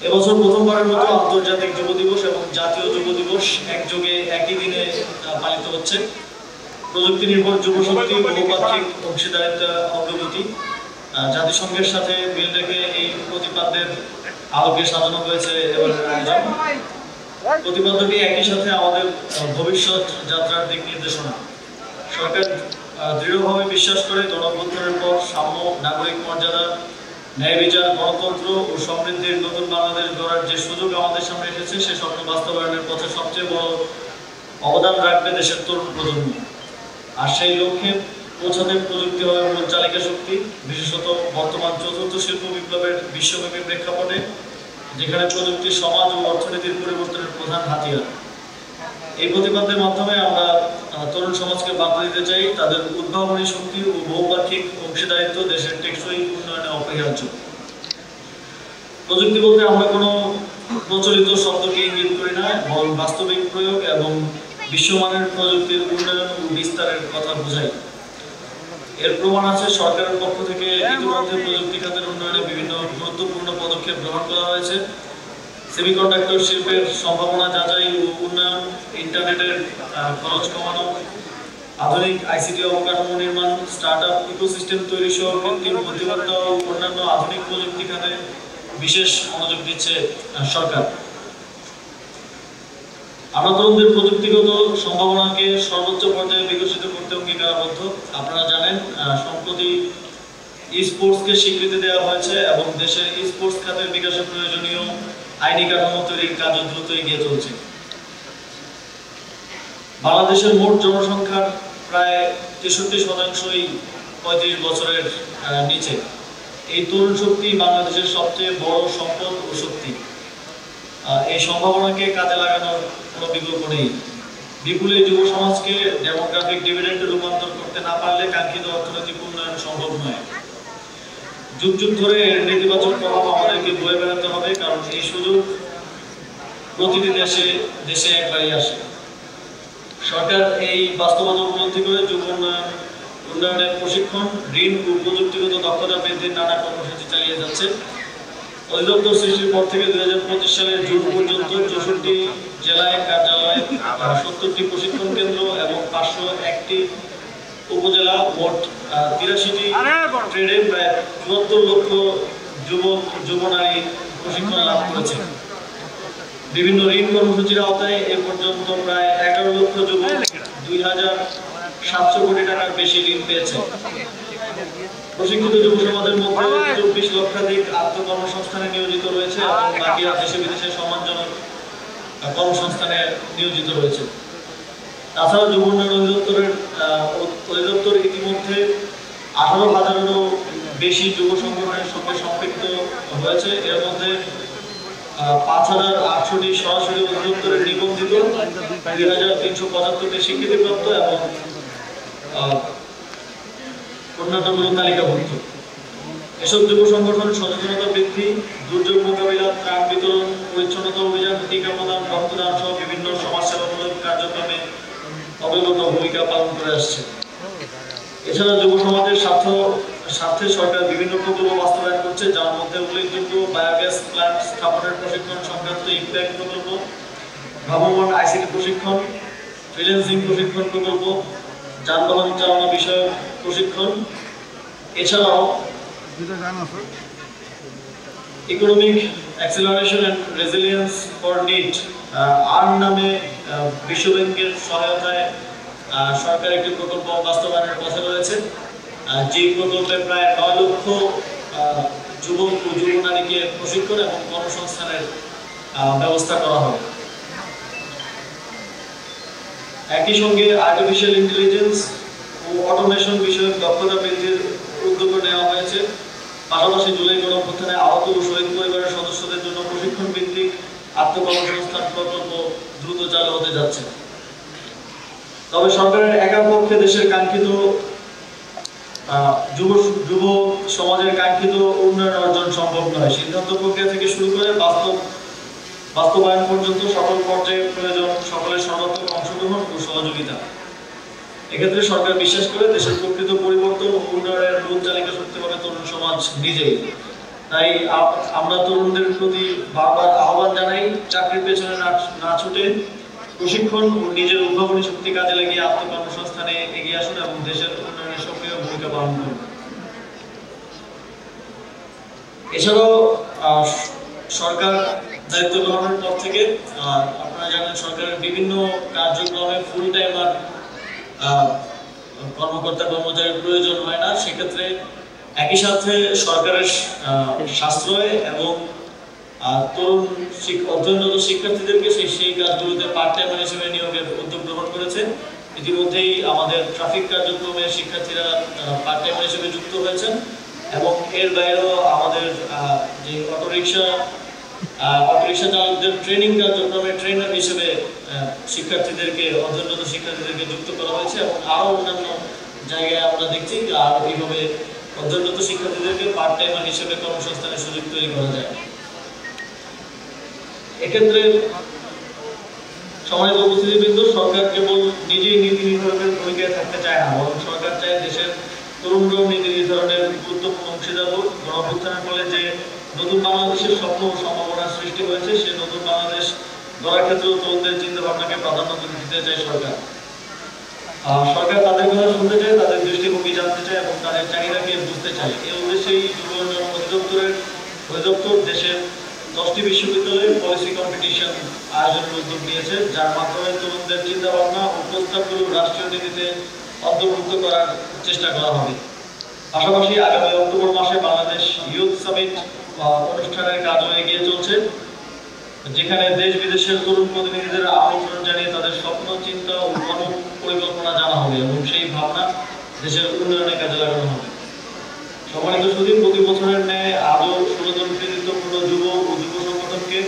এবছর প্রথমবারের মতো আন্তর্জাতিক যুব দিবস এবং জাতীয় যুব দিবস একযোগে একই দিনে পালিত হচ্ছে। প্রযুক্তি নির্ভর যুব শক্তি বহুপাক্ষিক অংশীদারিত্ব অগ্রগতি জাতিসংঘের সাথে মিল রেখে এই প্রতিপাদ্যের আলোকে সাজানো হয়েছে এবারের আয়োজন। প্রতিপাদ্যটি একই সাথে আমাদের ভবিষ্যৎ যাত্রার দিক নির্দেশনা। সরকার দৃঢ়ভাবে বিশ্বাস করে গণঅভ্যুত্থানের পর সাম্য, নাগরিক মর্যাদা, ন্যায় বিচার, গণতন্ত্র ও সমৃদ্ধির নতুন বাংলাদেশ গড়ার যে সুযোগ আমাদের সামনে এসেছে, সে স্বপ্ন বাস্তবায়নের পথে সবচেয়ে বড় অবদান রাখবে দেশের তরুণ প্রজন্ম। আর সেই লক্ষ্যে পৌঁছাতে প্রযুক্তি হবে মূল চালিকা শক্তি, বিশেষত বর্তমান চতুর্থ শিল্প বিপ্লবের বিশ্বব্যাপী প্রেক্ষাপটে, যেখানে প্রযুক্তি সমাজ ও অর্থনীতির পরিবর্তনের প্রধান হাতিয়ার। এই প্রতিপাদ্যের মাধ্যমে আমরা তরুণ সমাজকে বার্তা দিতে চাই, তাদের উদ্ভাবনী শক্তি ও বহুপাক্ষিক অংশীদারিত্ব দেশের টেকসই উন্নয়নে অপরিহার্য। প্রযুক্তি বলতে আমরা কোনো প্রচলিত শব্দকে ইঙ্গিত করি না, বরং বাস্তবিক প্রয়োগ এবং বিশ্বমানের প্রযুক্তির উন্নয়ন ও বিস্তারের কথা বোঝাই। এর প্রমাণ আছে সরকারের পক্ষ থেকে ইতিমধ্যে প্রযুক্তি খাতের উন্নয়নে বিভিন্ন গুরুত্বপূর্ণ পদক্ষেপ গ্রহণ করা হয়েছে। সেমিকন্ডাক্টর শিল্পের সম্ভাবনা যাচাই ও উন্নয়ন, ইন্টারনেটের খরচ কমানো, আধুনিক আইসিটি অবকাঠামো নির্মাণ, স্টার্টআপ ইকোসিস্টেম তৈরি সহ কৃত্রিম বুদ্ধিমত্তা ও অন্যান্য আধুনিক প্রযুক্তি খাতে বিশেষ মনোযোগ দিচ্ছে সরকার। আমরা তরুণদের প্রযুক্তিগত সম্ভাবনাকে সর্বোচ্চ পর্যায়ে বিকশিত করতে অঙ্গীকারবদ্ধ। আপনারা জানেন, সম্প্রতি স্পোর্টসকে স্বীকৃতি দেওয়া হয়েছে এবং দেশের স্পোর্টস খাতের বিকাশে প্রয়োজনীয় আইনি কাঠামো তৈরির কাজ দ্রুত এগিয়ে চলছে। বাংলাদেশের মোট জনসংখ্যার প্রায় 63% 35 বছরের নিচে। এই তরুণ শক্তি বাংলাদেশের সবচেয়ে বড় সম্পদ ও শক্তি। এই সম্ভাবনাকে কাজে লাগানোর কোনো বিকল্প নেই। বিপুল এই যুব সমাজকে ডেমোগ্রাফিক ডিভিডেন্ডে রূপান্তর করতে না পারলে কাঙ্ক্ষিত অর্থনৈতিক উন্নয়ন সম্ভব নয়। যুগ যুগ ধরে এর নেতিবাচক প্রভাব আমাদেরকে বয়ে বেড়াতে হবে, কারণ এই সুযোগ প্রতিটি দেশে একবারই আসে। সরকার এই বাস্তবতা উপলব্ধি করে যুব উন্নয়নের প্রশিক্ষণ, ঋণ ও প্রযুক্তিগত দক্ষতা বৃদ্ধির নানা কর্মসূচি চালিয়ে যাচ্ছে। অধিদপ্তর সৃষ্টির পর থেকে 2025 সালের জুন পর্যন্ত 64 জেলায় কার্যালয়, 70টি প্রশিক্ষণ কেন্দ্র এবং 501টি উপজেলা, মোট 83টি ট্রেডে প্রায় 74 লক্ষ যুব নারী প্রশিক্ষণ লাভ করেছে। বিভিন্ন ঋণ কর্মসূচির আওতায় এ পর্যন্ত প্রায় 11 লক্ষ যুবক 2700 কোটি টাকার বেশি ঋণ পেয়েছে। প্রশিক্ষিত যুব সমাজের মধ্যে 24 লক্ষাধিক আত্মকর্মসংস্থানে নিয়োজিত রয়েছে এবং বাকিরা দেশে বিদেশে সম্মানজনক কর্মসংস্থানে নিয়োজিত রয়েছে। তাছাড়া যুব উন্নয়ন অধিদপ্তর ইতিমধ্যে 18,000-এরও বেশি যুব সংগঠনের সঙ্গে সম্পৃক্ত হয়েছে। এর মধ্যে 5,800টি সরাসরি অধিদপ্তরের নিবন্ধিত, 2,375টি স্বীকৃতিপ্রাপ্ত এবং অন্যান্যগুলো তালিকাভুক্ত। এসব যুব সংগঠন সচেতনতা বৃদ্ধি, দুর্যোগ মোকাবিলা, ত্রাণ বিতরণ, পরিচ্ছন্নতা অভিযান, টিকা প্রদান, রক্তদান সহ বিভিন্ন সমাজসেবামূলক কার্যক্রমে অবদান ভূমিকা পালন করে আসছে। এছাড়া যুব সমাজের স্বার্থে সরকার বিভিন্ন প্রকল্প বাস্তবায়ন করছে, যার মধ্যে উল্লেখযোগ্য বায়োগ্যাস প্ল্যান্ট স্থাপনের প্রশিক্ষণ সংক্রান্ত ইম্প্যাক্ট প্রকল্প, ভ্রাম্যমাণ আইসিটি প্রশিক্ষণ, ফ্রিল্যান্সিং প্রশিক্ষণ প্রকল্প, যানবাহন চালানো বিষয়ক প্রশিক্ষণ। এছাড়াও economic acceleration and resilience for need earn নামে বিশ্বব্যাংকের সহায়তায় সরকার একটি প্রকল্প বাস্তবায়নের পথে রয়েছে, যে প্রকল্পে প্রায় 9 লক্ষ যুবক ও যুব নারীকে প্রশিক্ষণ এবং কর্মসংস্থানের ব্যবস্থা করা হবে। একই সঙ্গে আর্টিফিশিয়াল ইন্টেলিজেন্স ও অটোমেশন বিষয়ক দক্ষতা বৃদ্ধির উদ্যোগ নেওয়া হয়েছে। পাশাপাশি জুলাই গণঅভ্যুত্থানে আহত ও শহীদ পরিবারের সদস্যদের জন্য প্রশিক্ষণ ভিত্তিক আত্মকর্মসংস্থান প্রকল্প দ্রুত চালু হতে যাচ্ছে। তবে সরকারের একার পক্ষে দেশের কাঙ্ক্ষিত যুব সমাজের কাঙ্ক্ষিত উন্নয়ন অর্জন সম্ভব নয়। সিদ্ধান্ত প্রক্রিয়া থেকে শুরু করে বাস্তবায়ন পর্যন্ত সকল পর্যায়ে প্রয়োজন সকলের সর্বাত্মক অংশগ্রহণ ও সহযোগিতা। এক্ষেত্রে সরকার বিশ্বাস করে দেশের প্রকৃত পরিবর্তন ও উন্নয়নের মূল চালিকা শক্তি হবে তরুণ সমাজ নিজেই। তাই আমরা তরুণদের প্রতি বারবার আহ্বান জানাই, চাকরির পেছনে না ছুটে প্রশিক্ষণ ও নিজের উদ্ভাবনী শক্তি কাজে লাগিয়ে আত্মকর্মসংস্থানে এগিয়ে আসুন এবং দেশের উন্নয়নে সক্রিয় ভূমিকা পালন করুন। এছাড়াও সরকার দায়িত্ব গ্রহণের পর থেকে আপনারা জানেন সরকারের বিভিন্ন কার্যক্রমে ফুল টাইমার কর্মকর্তা কর্মচারীর প্রয়োজন হয় না। সেক্ষেত্রে একই সাথে সরকারের সাশ্রয় এবং তরুণ অধ্যয়নরত শিক্ষার্থীদেরকে সেই কাজগুলোতে পার্ট টাইমার হিসেবে নিয়োগের উদ্যোগ গ্রহণ করেছে। ইতিমধ্যেই আমাদের ট্রাফিক কার্যক্রমে শিক্ষার্থীরা পার্ট টাইমার হিসেবে যুক্ত হয়েছেন এবং এর বাইরেও আমাদের যে অটোরিকশা চালকদের ট্রেনিং কার্যক্রমে ট্রেনার হিসেবে অধ্যয়নরত শিক্ষার্থীদেরকে যুক্ত করা হয়েছে এবং আরও অন্যান্য জায়গায় আমরা দেখছি যে আরও এইভাবে অধ্যয়নরত শিক্ষার্থীদেরকে পার্ট টাইমার হিসেবে কর্মসংস্থানের সুযোগ তৈরি করা যায়। এক্ষেত্রে সম্মানিত উপস্থিতিবৃন্দ, সরকার কেবল নিজেই নীতি নির্ধারণের ভূমিকায় থাকতে চায় না, বরং সরকার চায় দেশের তরুণরাও নীতি নির্ধারণের গুরুত্বপূর্ণ অংশীদার হোক। গণঅভ্যুত্থানের ফলে যে নতুন বাংলাদেশের স্বপ্ন ও সম্ভাবনার সৃষ্টি হয়েছে, সে নতুন বাংলাদেশ গড়ার ক্ষেত্রেও তরুণদের চিন্তা ভাবনাকে প্রাধান্য দিতে চায় সরকার। সরকার তাদের কথা শুনতে চায়, তাদের দৃষ্টিভঙ্গি জানতে চায় এবং তাদের চাহিদাকে বুঝতে চায়। এই উদ্দেশ্যেই যুব উন্নয়ন অধিদপ্তর দেশের 10টি বিশ্ববিদ্যালয়ে পলিসি কম্পিটিশন আয়োজনের উদ্যোগ নিয়েছে, যার মাধ্যমে তরুণদের চিন্তা ভাবনা ও প্রস্তাবগুলো রাষ্ট্রীয় নীতিতে অন্তর্ভুক্ত করার চেষ্টা করা হবে। পাশাপাশি আগামী অক্টোবর মাসে বাংলাদেশ ইউথ সামিট অনুষ্ঠানের কাজও এগিয়ে চলছে, যেখানে দেশ বিদেশের তরুণ প্রতিনিধিদের আমন্ত্রণ জানিয়ে তাদের স্বপ্ন, চিন্তা ও পরিকল্পনা জানা হবে এবং সেই ভাবনা দেশের উন্নয়নে কাজে লাগানো হবে। সম্মানিত সুধী, প্রতি বছরের ন্যায় আজও 16 জন কৃতিত্বপূর্ণ যুব ও যুব সংগঠনকে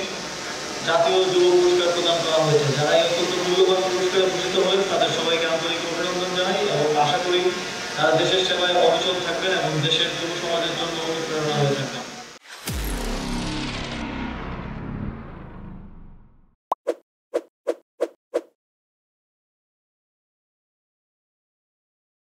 জাতীয় যুব পুরস্কার প্রদান করা হয়েছে। যারা এই অত্যন্ত মূল্যবান পুরস্কারে ভূষিত হলেন তাদের সবাইকে আন্তরিক অভিনন্দন জানাই এবং আশা করি তারা দেশের সেবায় অবিচল থাকবেন এবং দেশের যুব